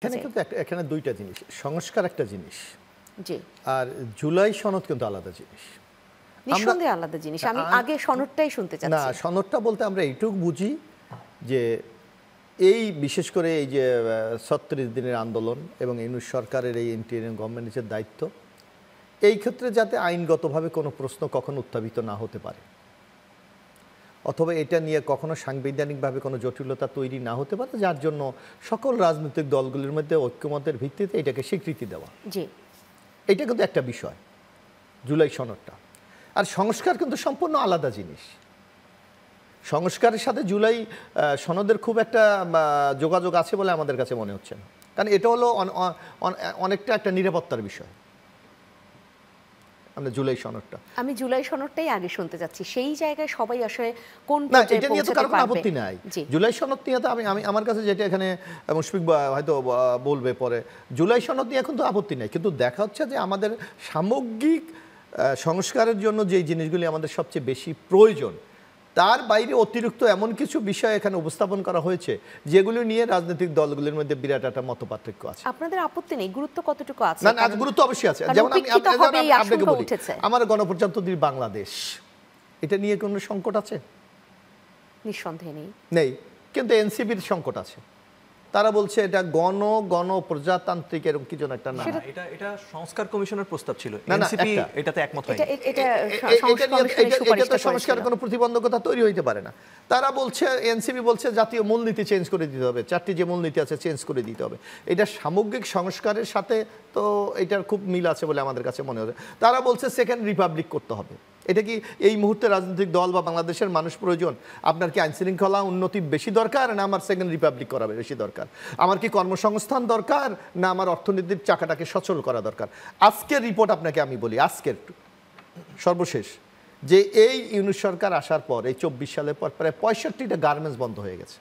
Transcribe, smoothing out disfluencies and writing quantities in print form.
এখানে কিন্তু এখানে দুইটা জিনিস, সংস্কার একটা জিনিস, জি, আর জুলাই সনদ কিন্তু আলাদা জিনিস। নিঃসন্দেহে আলাদা জিনিস। আমি আগে সনদটাই শুনতে না, চাচ্ছি। সনদটা বলতে আমরা এইটুকু বুঝি যে এই বিশেষ করে এই যে ৩৬ দিনের আন্দোলন এবং ইউনূস সরকারের এই ইন্টিরিয়র গভর্নমেন্টের দায়িত্ব, এই ক্ষেত্রে যাতে আইনগতভাবে কোনো প্রশ্ন কখনো উত্থাপিত না হতে পারে, অথবা এটা নিয়ে কখনো সাংবিধানিকভাবে কোনো জটিলতা তৈরি না হতে পারে, যার জন্য সকল রাজনৈতিক দলগুলির মধ্যে ঐক্যমতের ভিত্তিতে এটাকে স্বীকৃতি দেওয়া। জি, এটা কিন্তু একটা বিষয়, জুলাই সনদটা। আর সংস্কার কিন্তু সম্পূর্ণ আলাদা জিনিস। সংস্কারের সাথে জুলাই সনদের খুব একটা যোগাযোগ আছে বলে আমাদের কাছে মনে হচ্ছে না, কারণ এটা হলো অনেকটা একটা নিরাপত্তার বিষয়। আমরা জুলাই সনদটা, আমি জুলাই সনদটাই আগে শুনতে যাচ্ছি। সেই জায়গায় সবাই আসলে কোন না, পর্যায়ে এটা নিয়ে তো পৌঁছাতে কারো কোনো পারবে? আপত্তি নাই। জি, জুলাই সনদ নিয়ে তো আমি আমার কাছে যেটা এখানে মুশফিক হয়তো বলবে পরে, জুলাই সনদ নিয়ে এখন তো আপত্তি নাই, কিন্তু দেখা হচ্ছে যে আমাদের সামগ্রিক সংস্কারের জন্য যেই জিনিসগুলি আমাদের সবচেয়ে বেশি প্রয়োজন, তার বাইরে অতিরিক্ত এমন কিছু বিষয় এখানে উপস্থাপন করা হয়েছে যেগুলো নিয়ে রাজনৈতিক দলগুলির মধ্যে বিরাট একটা মতপার্থক্য আছে। আপনাদের আপত্তি নেই, গুরুত্ব কতটুকু আছে? না, গুরুত্ব অবশ্যই আছে। যেমন আমি আপনাকে বলি, আমার গণপ্রজাতন্ত্রী বাংলাদেশ, এটা নিয়ে কোনো সংকট আছে? নিঃসন্দেহে নেই। কিন্তু এনসিপির সংকট আছে। তারা বলছে এটা গণপ্রজাতান্ত্রিক এরকম কি যেন একটা নাম। এটা সংস্কার কমিশনের প্রস্তাব ছিল, না, এনসিপি এটাতে একমত হয়নি। এটা সংস্কারের কোনো প্রতিবন্ধকতা তৈরি হইতে পারে না। তারা বলছে, এনসিপি বলছে জাতীয় মূলনীতি চেঞ্জ করে দিতে হবে, 4টি যে মূলনীতি আছে চেঞ্জ করে দিতে হবে। এটা সামগ্রিক সংস্কারের সাথে তো এটার খুব মিল আছে বলে আমাদের কাছে মনে হয়। তারা বলছে সেকেন্ড রিপাবলিক করতে হবে। এটা কি এই মুহূর্তে রাজনৈতিক দল বা বাংলাদেশের মানুষ প্রয়োজন? আপনার কি আইনশৃঙ্খলা উন্নতি বেশি দরকার, না আমার সেকেন্ড রিপাবলিক করা বেশি দরকার? আমার কি কর্মসংস্থান দরকার, না আমার অর্থনীতির চাকাটাকে সচল করা দরকার? আজকের রিপোর্ট আপনাকে আমি বলি, আজকের সর্বশেষ, যে এই ইউনূস সরকার আসার পর, এই 24 সালের পর প্রায় 65টা গার্মেন্টস বন্ধ হয়ে গেছে।